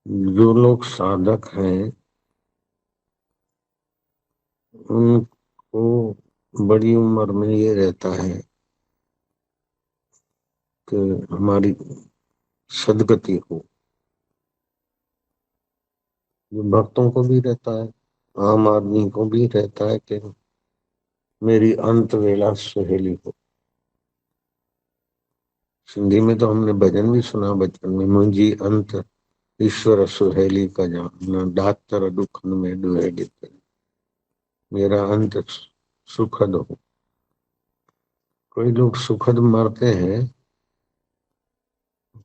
जो लोग साधक हैं उनको बड़ी उम्र में ये रहता है कि हमारी सदगति हो। जो भक्तों को भी रहता है, आम आदमी को भी रहता है कि मेरी अंत वेला सुहेली हो। सिंधी में तो हमने भजन भी सुना बचपन में, मुंहिंजी अंत ईश्वर सुहेली का जान डातर दुखन में डुहे डिते। मेरा अंत सुखद हो। कोई लोग सुखद मरते हैं,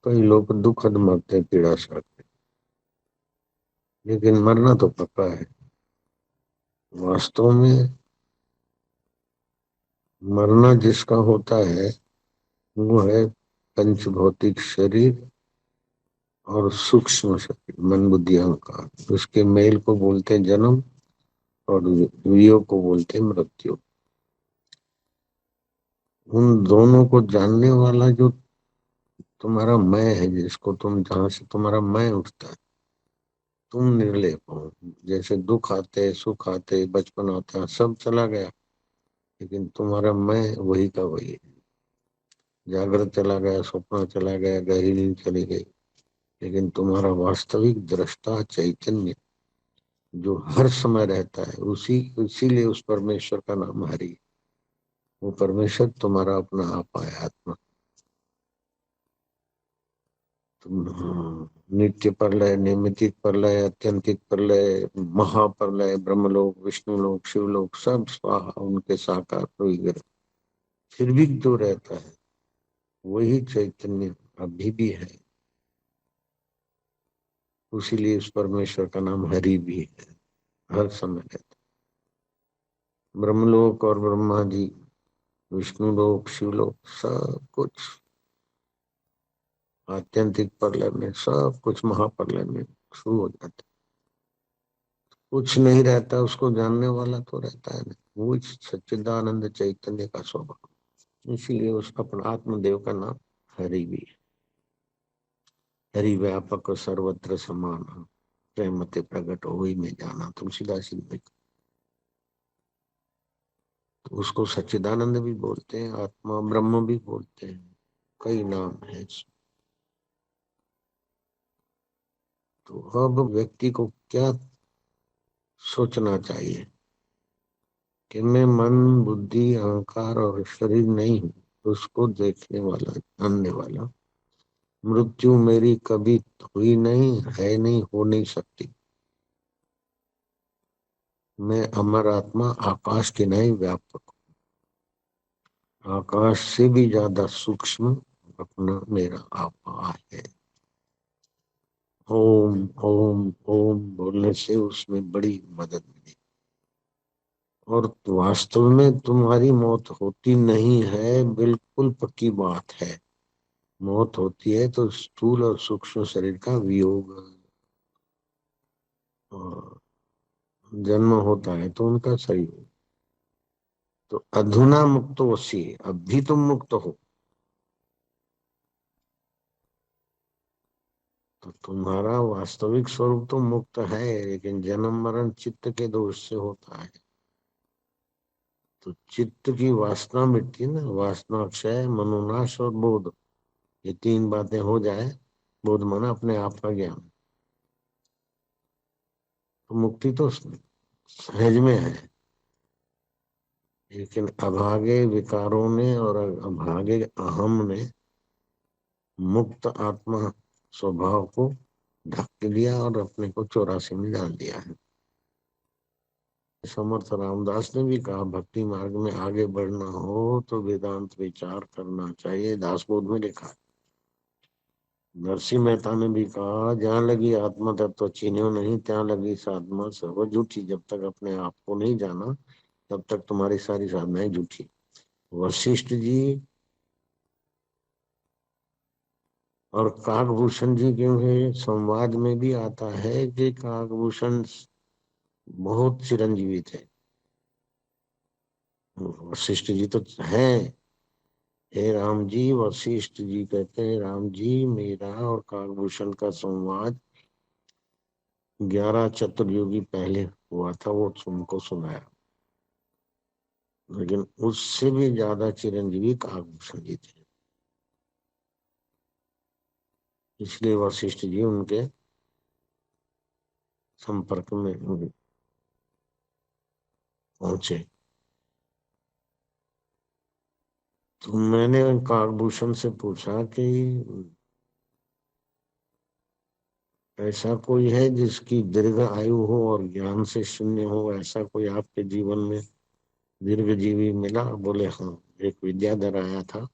कई लोग दुखद मरते हैं पीड़ा साथ में, लेकिन मरना तो पक्का है। वास्तव में मरना जिसका होता है वो है पंच भौतिक शरीर और सूक्ष्म शरीर, मन बुद्धि अहंकार। उसके मेल को बोलते हैं जन्म और वियोग को बोलते हैं मृत्यु। उन दोनों को जानने वाला जो तुम्हारा मैं है, जिसको तुम, जहां से तुम्हारा मैं उठता है, तुम निर्लेप हो। जैसे दुख आते, सुख आते, बचपन आता, सब चला गया, लेकिन तुम्हारा मैं वही का वही है। जागृत चला गया, स्वप्न चला गया, गहरी नींद चली गई, लेकिन तुम्हारा वास्तविक दृष्टा चैतन्य जो हर समय रहता है, उसी इसीलिए उस परमेश्वर का नाम हरि है। वो परमेश्वर तुम्हारा अपना आप है, आत्मा। तुम नित्य प्रलय, नैमित्तिक प्रलय, अत्यंतिक प्रलय, महाप्रलय, ब्रह्मलोक, विष्णुलोक, शिवलोक, सब स्वाहा उनके साकार वगैरह, फिर भी जो रहता है वही चैतन्य अभी भी है। उसीलिए उस परमेश्वर का नाम हरि भी है, हर समय रहता है। ब्रह्मलोक और ब्रह्मा जी, विष्णु लोक, शिवलोक, सब कुछ आत्यंतिक प्रलय में, सब कुछ महाप्रलय में शुरू हो जाता है। कुछ नहीं रहता, उसको जानने वाला तो रहता है नहीं, वो सच्चिदानंद चैतन्य का स्वभाव। इसीलिए उसका अपना आत्मदेव का नाम हरि भी है। हरि व्यापक सर्वत्र समान, प्रेमते प्रकट होई में जाना, तुलसीदास जी ने। तो उसको सच्चिदानंद भी बोलते हैं, आत्मा ब्रह्म भी बोलते हैं, कई नाम है। तो अब व्यक्ति को क्या सोचना चाहिए कि मैं मन बुद्धि अहंकार और शरीर नहीं हूँ, उसको देखने वाला, जानने वाला। मृत्यु मेरी कभी हुई नहीं है, नहीं हो नहीं सकती। मैं अमर आत्मा आकाश की नहीं व्यापक, आकाश से भी ज्यादा सूक्ष्म अपना मेरा आपा है। ओम ओम ओम बोलने से उसमें बड़ी मदद मिली। और वास्तव में तुम्हारी मौत होती नहीं है, बिल्कुल पक्की बात है। मौत होती है तो स्थूल और सूक्ष्म शरीर का वियोग, और जन्म होता है तो उनका शरीर। तो अधुना मुक्त वसी, अब भी तुम मुक्त हो। तो तुम्हारा वास्तविक स्वरूप तो मुक्त है, लेकिन जन्म मरण चित्त के दोष से होता है। तो चित्त की वासना मिटती है ना, वासना क्षय, मनोनाश और बोध, ये तीन बातें हो जाए, बोध माना अपने आप का ज्ञान, तो मुक्ति तो सहज में है। लेकिन अभागे विकारों ने और अभागे अहम ने मुक्त आत्मा स्वभाव को ढक दिया और अपने को 84 में डाल दिया है। समर्थ रामदास ने भी कहा, भक्ति मार्ग में आगे बढ़ना हो तो वेदांत विचार करना चाहिए, दासबोध में लिखा है। नरसिंह मेहता ने भी कहा, जहाँ लगी आत्मा तत्व चीन्हो नहीं, ત્યાં लगी साधना सर्व झूठी। जब तक अपने आप को नहीं जाना, तब तक तुम्हारी सारी साधनाएं झूठी। वशिष्ठ जी और काकभूषण जी के संवाद में भी आता है कि काकभूषण बहुत चिरंजीवी थे। वशिष्ठ जी तो हैं, हे राम जी, वशिष्ठ जी कहते हैं, राम जी, मेरा और काकभूषण का संवाद 11 चतुर्युगी पहले हुआ था, वो तुमको सुनाया। लेकिन उससे भी ज्यादा चिरंजीवी काकभूषण जी थे, इसलिए वशिष्ठ जी उनके संपर्क में पहुंचे। तो मैंने काकभूषण से पूछा कि ऐसा कोई है जिसकी दीर्घ आयु हो और ज्ञान से शून्य हो, ऐसा कोई आपके जीवन में दीर्घ जीवी मिला? बोले हाँ, एक विद्याधर आया था,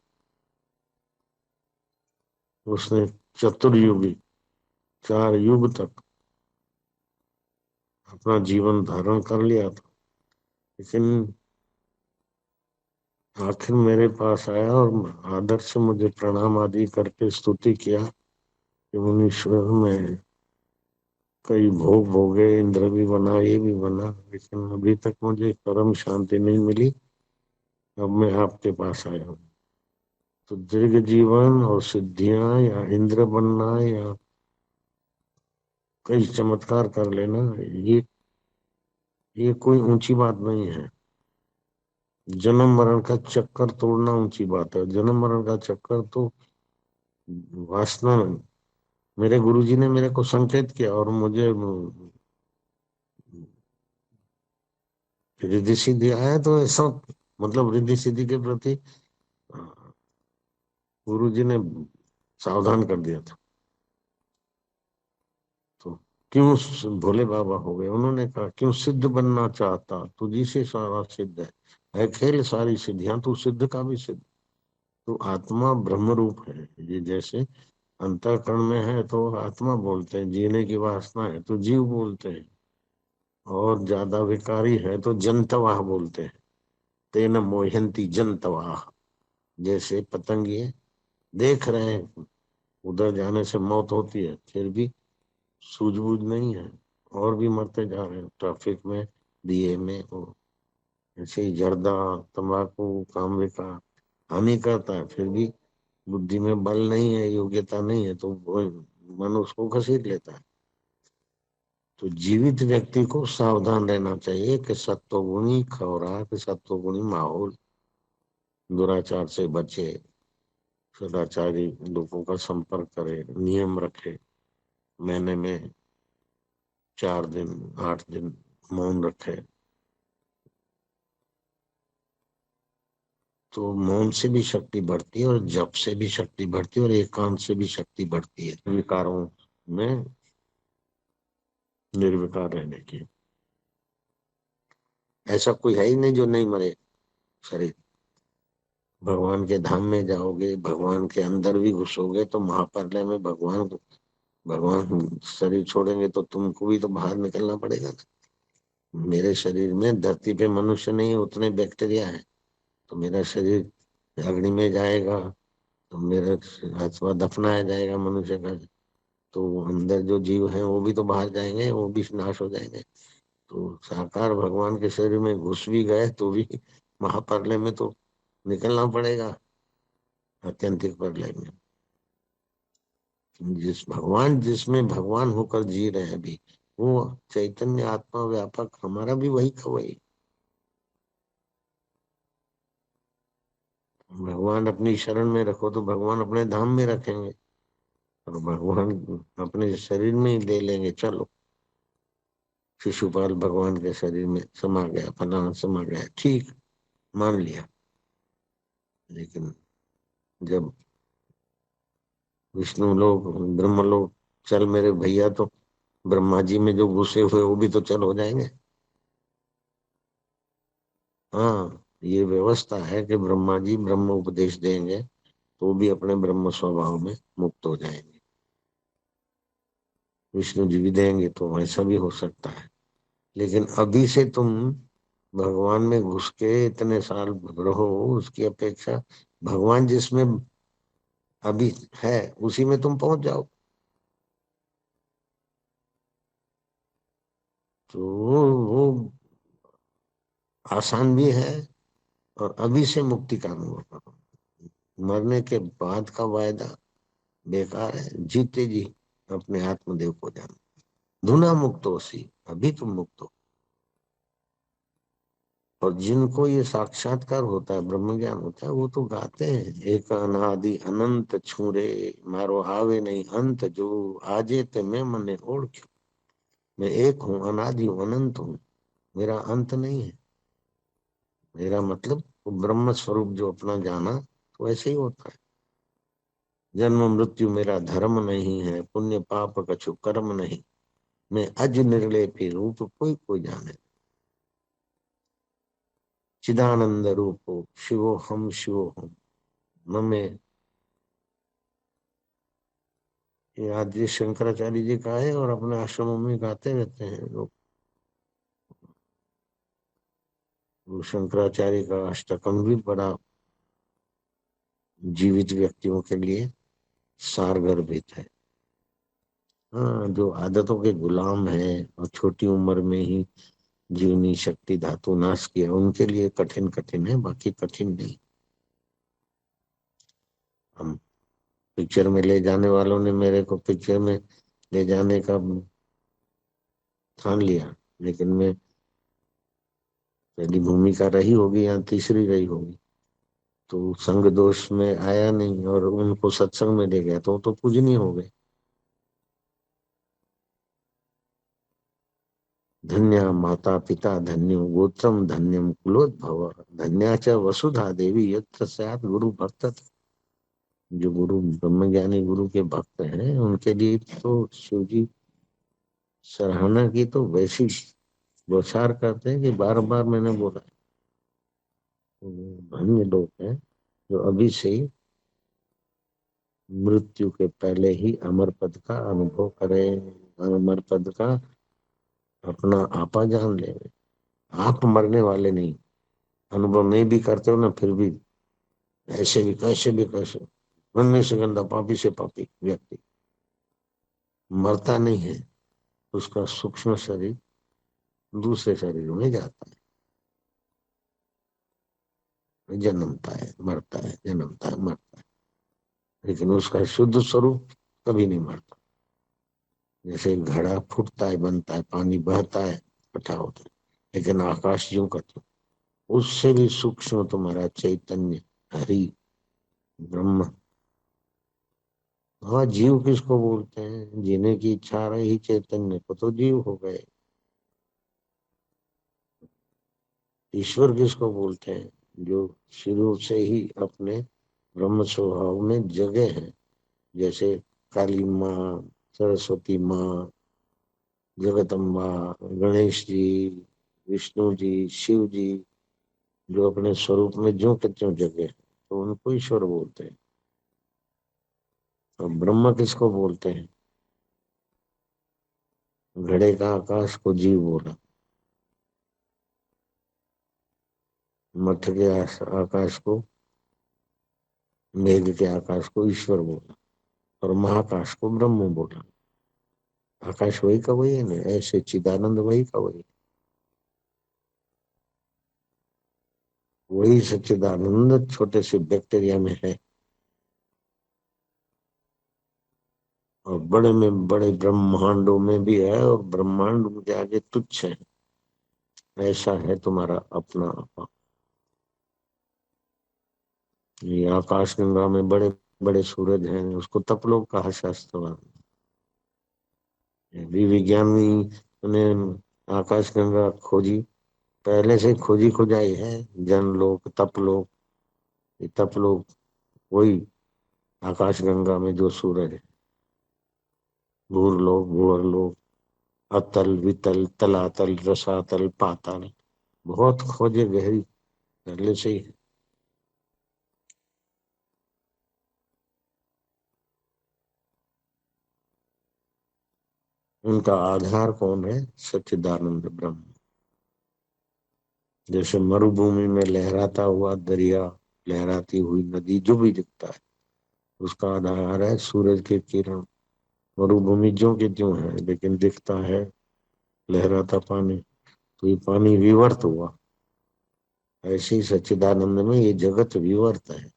उसने चतुर्युगी 4 युग तक अपना जीवन धारण कर लिया था, लेकिन आखिर मेरे पास आया और आदर से मुझे प्रणाम आदि करके स्तुति किया कि मुनीश्वर में कई भोग भोगे, इंद्र भी बना, ये भी बना, लेकिन अभी तक मुझे परम शांति नहीं मिली। अब मैं आपके पास आया हूँ। तो दीर्घ जीवन और सिद्धियां या इंद्र बनना या कई चमत्कार कर लेना, ये कोई ऊंची बात नहीं है। जन्म मरण का चक्कर तोड़ना ऊंची बात है। जन्म मरण का चक्कर तो वासना, मेरे गुरुजी ने मेरे को संकेत किया और मुझे रिद्धि सिद्धि आया, तो ऐसा मतलब रिद्धि सिद्धि के प्रति गुरुजी ने सावधान कर दिया था। तो क्यों भोले बाबा हो गए, उन्होंने कहा क्यों सिद्ध बनना चाहता, तुझी से सारा सिद्ध है खेल सारी सिद्धियां, तू सिद्ध का भी सिद्ध। तो आत्मा ब्रह्म रूप है। ये जैसे अंतःकरण में है तो आत्मा बोलते हैं, जीने की वासना है तो जीव बोलते हैं, और ज्यादा विकारी है तो जंतवाह बोलते हैं। तेन मोहंती जंतवाह, जैसे पतंगिए देख रहे हैं उधर जाने से मौत होती है, फिर भी सूझबूझ नहीं है, और भी मरते जा रहे हैं ट्रैफिक में, दिए में। और ऐसे ही जर्दा, तंबाकू, कामविका हानि करता है, फिर भी बुद्धि में बल नहीं है, योग्यता नहीं है, तो वो मन उसको घसीट लेता है। तो जीवित व्यक्ति को सावधान रहना चाहिए कि सत्वगुणी खुराक, सत्वगुणी माहौल, दुराचार से बचे, सदाचारी लोगों का संपर्क करे, नियम रखे, महीने में 4 दिन 8 दिन मौन रखे। तो मौन से भी शक्ति बढ़ती है और जप से भी शक्ति बढ़ती है और एकांत से भी शक्ति बढ़ती है विकारों में निर्विकार रहने की। ऐसा कोई है ही नहीं जो नहीं मरे शरीर। भगवान के धाम में जाओगे, भगवान के अंदर भी घुसोगे तो महाप्रलय में भगवान शरीर छोड़ेंगे तो तुमको भी तो बाहर निकलना पड़ेगा ना। मेरे शरीर में धरती पे मनुष्य नहीं है, उतने बैक्टीरिया है। तो मेरा शरीर अग्नि में जाएगा तो मेरा अथवा दफनाया जाएगा मनुष्य का, तो अंदर जो जीव है वो भी तो बाहर जाएंगे, वो भी नाश हो जाएंगे। तो साकार भगवान के शरीर में घुस भी गए तो भी महाप्रलय में तो निकलना पड़ेगा, आत्यंतिक प्रलय में। जिसमें भगवान होकर जी रहे हैं अभी, वो चैतन्य आत्मा व्यापक हमारा भी वही का वही। भगवान अपनी शरण में रखो तो भगवान अपने धाम में रखेंगे, और भगवान अपने शरीर में ही ले लेंगे। चलो, शिशुपाल भगवान के शरीर में समा गया, फलाना समा गया, ठीक, मान लिया। लेकिन जब विष्णु लोग, ब्रह्म लोग, चल मेरे भैया, तो ब्रह्मा जी में जो घुसे हुए वो भी तो चल हो जाएंगे। हाँ, ये व्यवस्था है कि ब्रह्मा जी ब्रह्म उपदेश देंगे तो भी अपने ब्रह्म स्वभाव में मुक्त हो जाएंगे। विष्णु जी भी देंगे तो ऐसा भी हो सकता है। लेकिन अभी से तुम भगवान में घुस के इतने साल रहो, उसकी अपेक्षा भगवान जिसमें अभी है उसी में तुम पहुंच जाओ, तो वो आसान भी है। और अभी से मुक्ति का अनुभव करो। मरने के बाद का वायदा बेकार है, जीते जी अपने आत्मदेव को जानो। धुना मुक्तोसी, अभी तुम मुक्त हो। और जिनको ये साक्षात्कार होता है, ब्रह्म ज्ञान होता है, वो तो गाते हैं, एक अनादि अनंत छूरे, मारो आवे नहीं अंत जो, आजे ते मैं मने ओळख्यो। मैं एक हूँ, अनादि हूँ, अनंत हूँ, मेरा अंत नहीं है। मेरा मतलब वो ब्रह्म स्वरूप जो अपना जाना, तो ऐसे ही होता है। जन्म मृत्यु मेरा धर्म नहीं है, पुण्य पाप कछु कर्म नहीं, मैं अज निर्लेपी रूप कोई कोई जाने। चिदानंद रूपो शिवो हम शिवो हम ममे। ये आदि शंकराचार्य जी का है, और अपने आश्रमों में गाते रहते हैं लोग। वो शंकराचार्य का अष्टकम भी बड़ा जीवित व्यक्तियों के लिए सारगर्भित है। हाँ, जो आदतों के गुलाम है और छोटी उम्र में ही जीवनी शक्ति धातु नाश किया, उनके लिए कठिन कठिन है, बाकी कठिन नहीं। हम पिक्चर में ले जाने वालों ने मेरे को पिक्चर में ले जाने का ठान लिया, लेकिन मैं पहली भूमिका रही होगी या तीसरी रही होगी, तो संग दोष में आया नहीं, और उनको सत्संग में ले गया तो पूजनीय हो गए। धन्य माता पिता धन्यो गोत्रम धन्यम कुलोद्भव, धन्या च वसुधा देवी यत्र स्यात् गुरु भक्त। जो गुरु ब्रह्मज्ञानी गुरु के भक्त हैं, उनके लिए तो शिव जी सराहना की तो वैसी बौछार करते हैं कि बार बार मैंने बोला, धन्य लोग हैं जो अभी से ही मृत्यु के पहले ही अमर पद का अनुभव करें, अमर पद का अपना आपा जान ले। आप मरने वाले नहीं, अनुभव नहीं भी करते हो ना, फिर भी ऐसे भी कैसे भी कैसे, गंदे से गंदा पापी से पापी व्यक्ति मरता नहीं है, उसका सूक्ष्म शरीर दूसरे शरीर में जाता है, जन्मता है मरता है, जन्मता है मरता है, लेकिन उसका शुद्ध स्वरूप कभी नहीं मरता। जैसे घड़ा फूटता है, बनता है, पानी बहता है, इकट्ठा होता है, लेकिन आकाश यूं का त्यों, उससे भी सूक्ष्म तुम्हारा चैतन्य हरि ब्रह्म। हाँ, जीव किसको बोलते हैं? जीने की इच्छा रही चैतन्य को तो जीव हो गए। ईश्वर किसको बोलते हैं? जो शुरू से ही अपने ब्रह्म स्वभाव में जगे हैं, जैसे काली माँ, सरस्वती माँ, जगदम्बा, गणेश जी, विष्णु जी, शिव जी, जो अपने स्वरूप में ज्यों के त्यों जगे हैं, तो उनको ईश्वर बोलते हैं। और ब्रह्म किसको बोलते हैं? घड़े का आकाश को जीव बोला, मठ के आकाश को, मेघ के आकाश को ईश्वर बोला, और महाकाश को ब्रह्म बोला। आकाश वही का वही है ना, ऐसे चिदानंद वही का वही, वही सच्चिदानंद छोटे से बैक्टीरिया में है, और बड़े में बड़े ब्रह्मांडों में भी है, और ब्रह्मांड उनके आगे तुच्छ है। ऐसा है तुम्हारा अपना आपा। ये आकाश गंगा में बड़े बड़े सूरज हैं, उसको तपलोक कहा शास्त्र। भी विज्ञानी ने आकाश गंगा खोजी, पहले से खोजी खुदाई है। जनलोक तपलोक, ये तपलोक वही आकाश गंगा में जो सूरज है। भूरलोक भूअरलोक, अतल वितल तलातल रसातल पाताल, बहुत खोजे गहरी पहले से ही। उनका आधार कौन है? सच्चिदानंद ब्रह्म। जैसे मरुभूमि में लहराता हुआ दरिया, लहराती हुई नदी, जो भी दिखता है उसका आधार है सूरज के किरण। मरुभूमि ज्यों की त्यों है, लेकिन दिखता है लहराता पानी, तो ये पानी विवर्त हुआ। ऐसे ही सच्चिदानंद में ये जगत विवर्त है।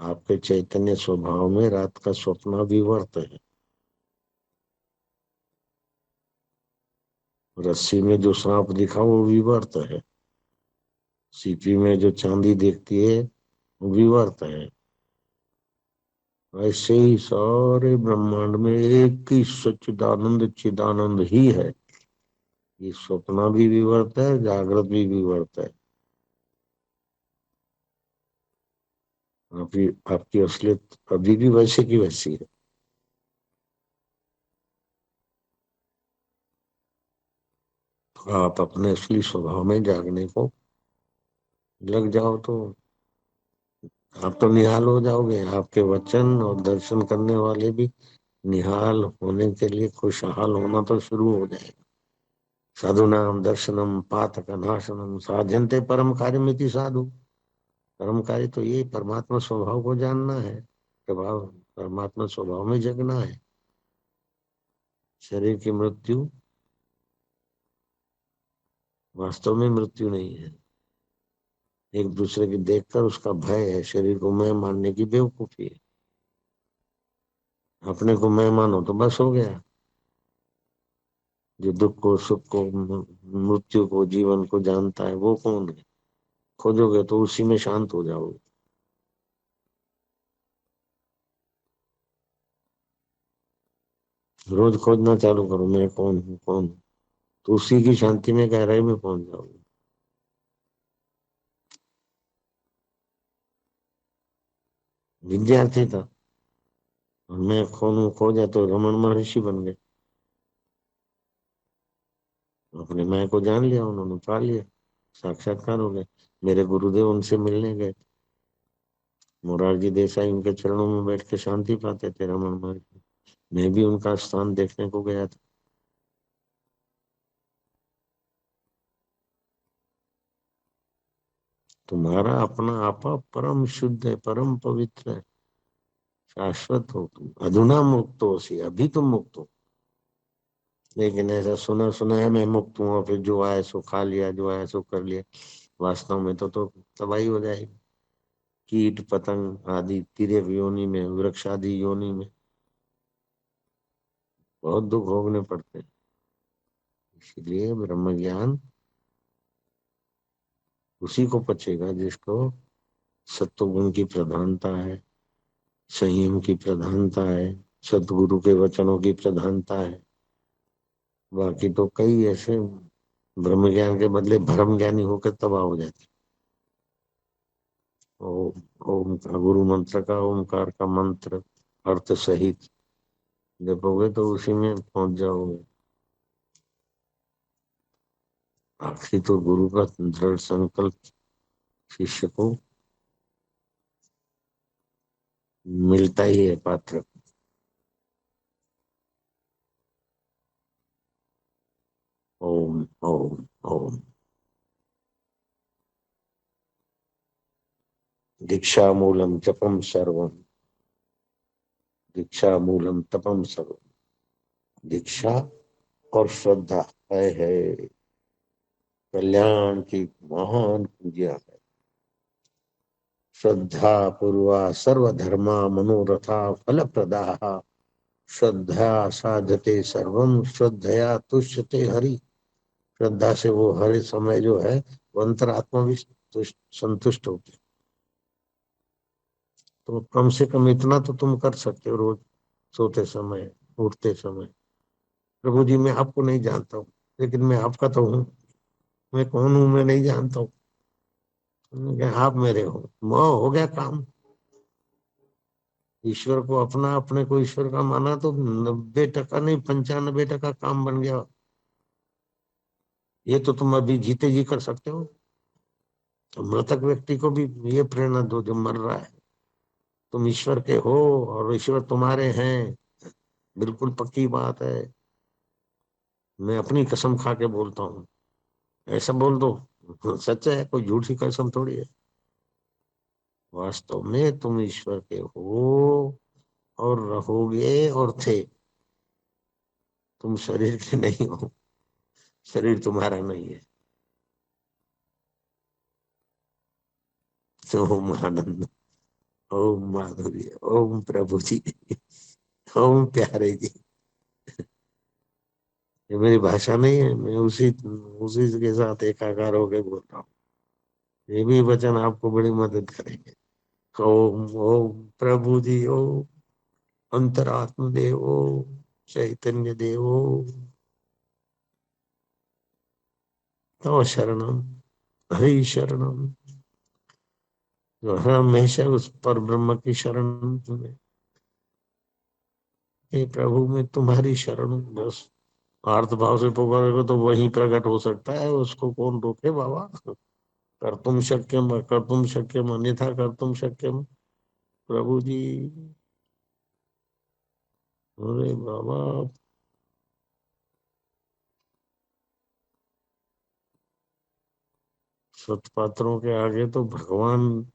आपके चैतन्य स्वभाव में रात का स्वप्न विवर्त है। रस्सी में जो सांप दिखा वो विवर्त है, सीपी में जो चांदी दिखती है वो विवर्त है। ऐसे ही सारे ब्रह्मांड में एक ही सच्चिदानंद चिदानंद ही है। ये स्वप्न भी विवर्त है, जागृत भी विवर्त है। आपकी असलियत अभी भी वैसे की वैसी है। आप अपने असली स्वभाव में जागने को लग जाओ तो आप तो निहाल हो जाओगे। आपके वचन और दर्शन करने वाले भी निहाल होने के लिए खुशहाल होना तो शुरू हो जाएगा। साधुनाम दर्शनम पातक नाशनम साध्यन्ते परम कार्यमिति साधु। परम कार्य तो ये परमात्मा स्वभाव को जानना है, स्वभाव परमात्मा स्वभाव में जगना है। शरीर की मृत्यु वास्तव में मृत्यु नहीं है, एक दूसरे की देखकर उसका भय है। शरीर को मैं मानने की बेवकूफी है। अपने को मैं मानो तो बस हो गया। जो दुख को सुख को मृत्यु को जीवन को जानता है वो कौन है? खोजोगे तो उसी में शांत हो जाओगे। रोज खोजना चालू करो, मैं कौन हूँ कौन हूँ, तो उसी की शांति में गहराई में पहुंच जाओगे। विद्यार्थी था, मैं कौन हूँ खोजा तो रमन महर्षि बन गए। अपने मैं को जान लिया, उन्होंने पा लिया, साक्षात्कार हो गए। मेरे गुरुदेव उनसे मिलने गए, मोरारजी देसाई उनके चरणों में बैठ के शांति पाते थे रमन महर्षि। मैं भी उनका स्थान देखने को गया था। तुम्हारा अपना आपा परम शुद्ध है, परम पवित्र है, शाश्वत हो तुम। अधुना मुक्त हो सी, अभी तुम मुक्त हो। लेकिन ऐसा सुना सुना है मैं मुक्त हूँ, और फिर जो आया सो खा लिया, जो आया सो कर लिया। वास्तव में तो तबाही हो जाएगी। कीट पतंग आदि तिर्यक योनि में, वृक्ष आदि योनि में बहुत दुख भोगने पड़ते हैं। इसलिए ब्रह्म ज्ञान उसी को पचेगा जिसको सत्वगुण की प्रधानता है, संयम की प्रधानता है, सतगुरु के वचनों की प्रधानता है। बाकी तो कई ऐसे ब्रह्म ज्ञान के बदले भ्रम ज्ञानी होकर तबाह हो जाते। ओम ओम का गुरु मंत्र का, ओमकार का मंत्र अर्थ सहित जपोगे तो उसी में पहुंच जाओगे। आखिरी तो गुरु का दृढ़ संकल्प शिष्य को मिलता ही है पात्र। ओम ओम ओम। दीक्षा मूलम जपम सर्वम, दीक्षा मूलम तपम सर्वम। दीक्षा और श्रद्धा है कल्याण की महान पूजा है। श्रद्धा पूर्वा सर्वधर्मा मनोरथा फल प्रदा। श्रद्धा साधते सर्वम श्रद्धया तुष्यते हरि। श्रद्धा से वो हर समय जो है वो अंतरात्मा भी संतुष्ट होते। तो कम से कम इतना तो तुम कर सकते हो रोज, सोते समय उठते समय, प्रभु जी मैं आपको नहीं जानता हूँ लेकिन मैं आपका तो हूँ। मैं कौन हूँ मैं नहीं जानता हूँ, आप मेरे हो, मोह हो गया काम। ईश्वर को अपना, अपने को ईश्वर का माना तो 90% नहीं 95% काम बन गया। ये तो तुम अभी जीते जी कर सकते हो। तो मृतक व्यक्ति को भी ये प्रेरणा दो जो मर रहा है, तुम ईश्वर के हो और ईश्वर तुम्हारे हैं। बिल्कुल पक्की बात है, मैं अपनी कसम खा के बोलता हूँ। ऐसा बोल दो, सच है, कोई झूठी कसम थोड़ी है। वास्तव में तुम ईश्वर के हो और रहोगे और थे। तुम शरीर के नहीं हो, शरीर तुम्हारा नहीं है। ओम आनंद, ओम माधुर्य, ओम प्रभु जी, ओम प्यारे जी। ये मेरी भाषा नहीं है, मैं उसी उसी के साथ एकाकार होकर बोल रहा हूँ। ये भी वचन आपको बड़ी मदद करेंगे। ओम ओम प्रभु जी ओम, अंतरात्म देव ओम, चैतन्य देव ओम, तव शरणम, हरि शरणम। जो हर हमेशा उस पर ब्रह्म की शरण में, हे प्रभु मैं तुम्हारी शरण हूं। बस आर्त भाव से पुकारोगे तो वही प्रकट हो सकता है, उसको कौन रोके बाबा। कर तुम शक्यम, कर तुम शक्यम, अन्यथा कर तुम शक्यम। प्रभु जी, अरे बाबा, सतपात्रों के आगे तो भगवान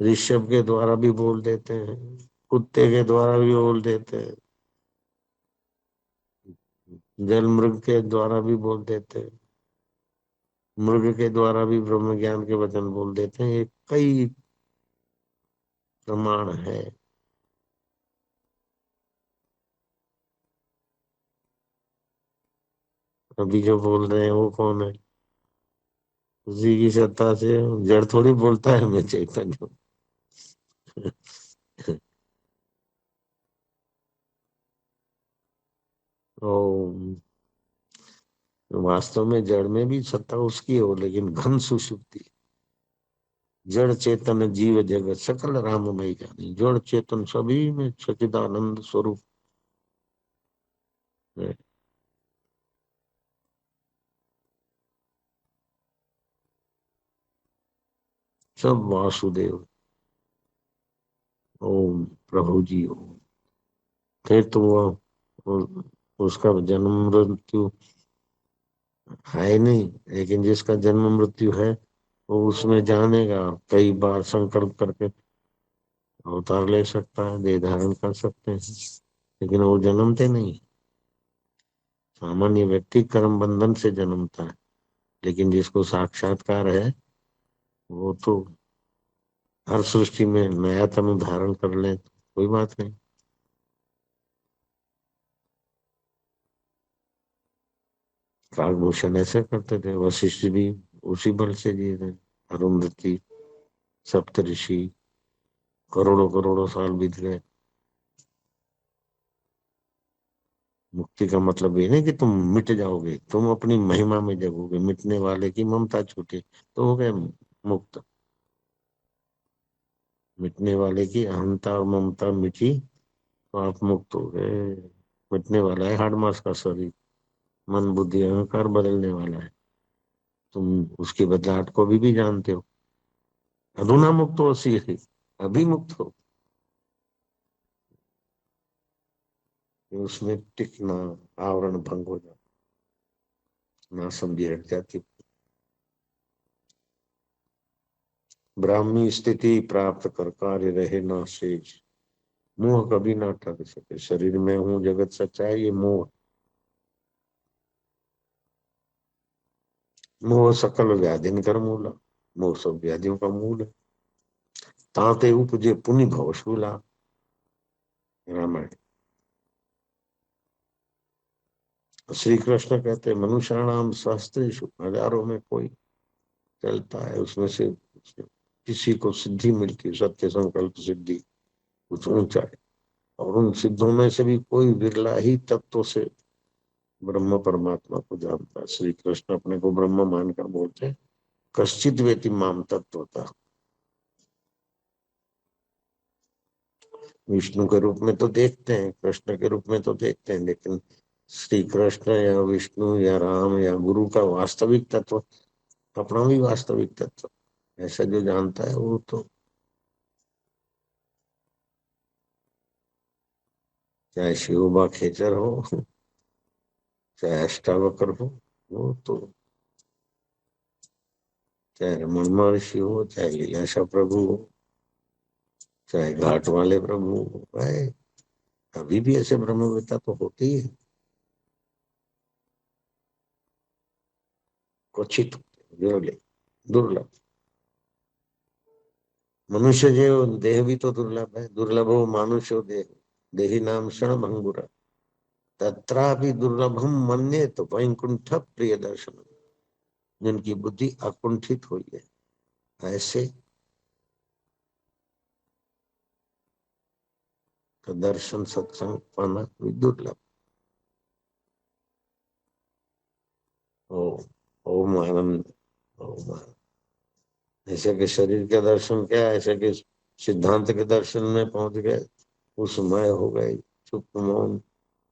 ऋषभ के द्वारा भी बोल देते हैं, कुत्ते के द्वारा भी बोल देते हैं, जल मृग के द्वारा भी बोल देते हैं, मृग के द्वारा भी ब्रह्म ज्ञान के वचन बोल देते हैं। ये कई प्रमाण है। अभी जो बोल रहे हैं वो कौन है? उसी की सत्ता से। जड़ थोड़ी बोलता है मैं चैतन्य हूँ। ओ, वास्तव में जड़ में भी सत्ता उसकी हो, लेकिन घन सुषुप्ति। जड़ चेतन जीव जगत सकल राममय जानी, जड़ चेतन सभी में सच्चिदानंद स्वरूप है। सब वासुदेव। ओम प्रभु जी ओम। फिर तो उसका जन्म मृत्यु है नहीं, लेकिन जिसका जन्म मृत्यु है वो उसमें जानेगा। कई बार संकल्प करके अवतार ले सकता है, देह धारण कर सकते हैं, लेकिन वो जन्मते नहीं। सामान्य व्यक्ति कर्म बंधन से जन्मता है, लेकिन जिसको साक्षात्कार है वो तो हर सृष्टि में नया तनु धारण कर ले, कोई बात नहीं। कालभूषण ऐसे करते थे, वशिष्ठ भी उसी बल से जी रहे, अरुंधति, सप्तऋषि, करोड़ों करोड़ों साल बीत गए। मुक्ति का मतलब ये नहीं कि तुम मिट जाओगे, तुम अपनी महिमा में जगोगे। मिटने वाले की ममता छूटे तो हो गए मुक्त। मिटने वाले की अहंता और ममता मिटी तो आप मुक्त हो गए। मिटने वाला है हाड़ मास का शरीर, मन बुद्धि अहंकार बदलने वाला है। तुम उसकी बदलाहट को भी जानते हो। अधुना मुक्त हो सी, अभी मुक्त हो। उसमें टिकना, आवरण भंग हो जाता, ना समझी हट जाती। ब्राह्मी स्थिति प्राप्त कर कार्य रहे ना शेष, मोह कभी ना टक सके। शरीर में हूँ जगत सच्चा है, ये मोह। मोह सकल व्याधिन कर मूला, मोह सब व्याधियों का मूल है। ताते उपजे पुनि भवशूला, रामायण। श्री कृष्ण कहते हैं मनुष्याणाम सहस्त्रेषु, हजारों में कोई चलता है, उसमें से किसी को सिद्धि मिलती है, सत्य संकल्प सिद्धि, कुछ ऊंचा है। और उन सिद्धों में से भी कोई विरला ही तत्व से ब्रह्म परमात्मा को जानता है। श्री कृष्ण अपने को ब्रह्म मानकर बोलते हैं कश्चित वेति माम तत्वता। विष्णु के रूप में तो देखते हैं, कृष्ण के रूप में तो देखते हैं, लेकिन श्री कृष्ण या विष्णु या राम या गुरु का वास्तविक तत्व, अपना भी वास्तविक तत्व ऐसा जो जानता है वो तो, चाहे शिव बा खेचर हो, चाहे अष्टावक्र हो, वो तो, चाहे रमन महर्षि हो, चाहे लीलाशाह प्रभु हो, चाहे घाट वाले प्रभु हो, भाई अभी भी ऐसे ब्रह्मवेत्ता तो होते ही है, क्वचित, विरले, दुर्लभ। मनुष्य जो देह भी तो दुर्लभ है, दुर्लभ हो मानुष्य देह, देही नाम क्षण भंगुरा। तत्रापि दुर्लभम मन्ये तो वैकुंठ प्रिय दर्शन, जिनकी बुद्धि अकुंठित हुई है ऐसे का दर्शन सत्संग पाना भी दुर्लभ। ओ ओम आनंद, ओम आनंद। ऐसे के शरीर के दर्शन क्या, ऐसे के सिद्धांत के दर्शन में पहुंच गए, उसमय हो गए, चुप मौन,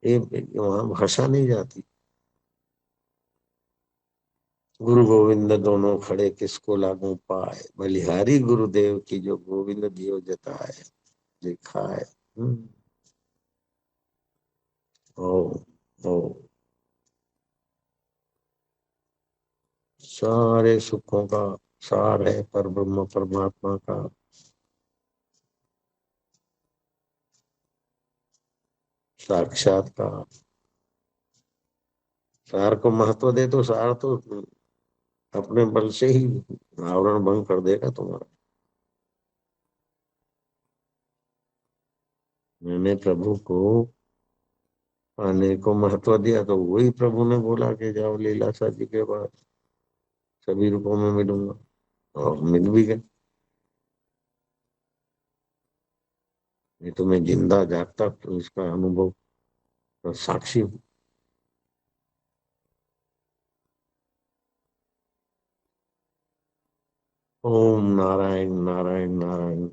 ये वहां भाषा नहीं जाती। गुरु गोविंद दोनों खड़े किसको लागू पाए, बलिहारी गुरुदेव की जो गोविंद दियो जताए, लिखा है। ओ ओ सारे सुखों का सार है पर ब्रह्म परमात्मा का। साक्षात्कार, सार को महत्व दे तो सार तो अपने बल से ही आवरण भंग कर देगा तुम्हारा। मैंने प्रभु को पाने को महत्व दिया तो वही प्रभु ने बोला कि जाओ लीलाशाह जी के बाद सभी रूपों में मिलूंगा, और मिल भी गए। ये तो मैं जिंदा जागता तो इसका अनुभव का साक्षी हूँ। ओम नारायण नारायण नारायण।